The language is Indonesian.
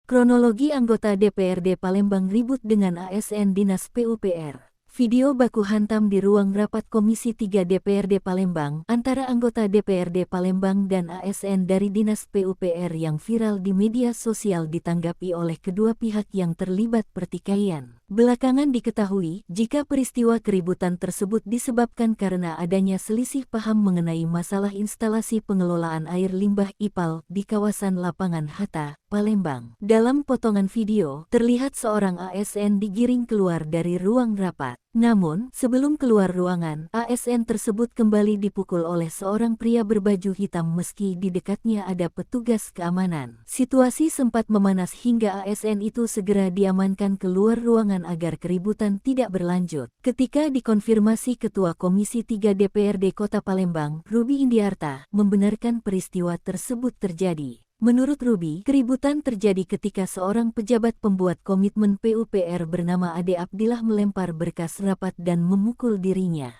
Kronologi anggota DPRD Palembang ribut dengan ASN Dinas PUPR. Video baku hantam di ruang rapat Komisi 3 DPRD Palembang antara anggota DPRD Palembang dan ASN dari Dinas PUPR yang viral di media sosial ditanggapi oleh kedua pihak yang terlibat pertikaian. Belakangan diketahui jika peristiwa keributan tersebut disebabkan karena adanya selisih paham mengenai masalah instalasi pengelolaan air limbah IPAL di kawasan Lapangan Hatta, Palembang. Dalam potongan video, terlihat seorang ASN digiring keluar dari ruang rapat. Namun, sebelum keluar ruangan, ASN tersebut kembali dipukul oleh seorang pria berbaju hitam meski di dekatnya ada petugas keamanan. Situasi sempat memanas hingga ASN itu segera diamankan keluar ruangan agar keributan tidak berlanjut. Ketika dikonfirmasi Ketua Komisi 3 DPRD Kota Palembang, Ruby Indiarta, membenarkan peristiwa tersebut terjadi. Menurut Ruby, keributan terjadi ketika seorang pejabat pembuat komitmen PUPR bernama Ade Abdillah melempar berkas rapat dan memukul dirinya.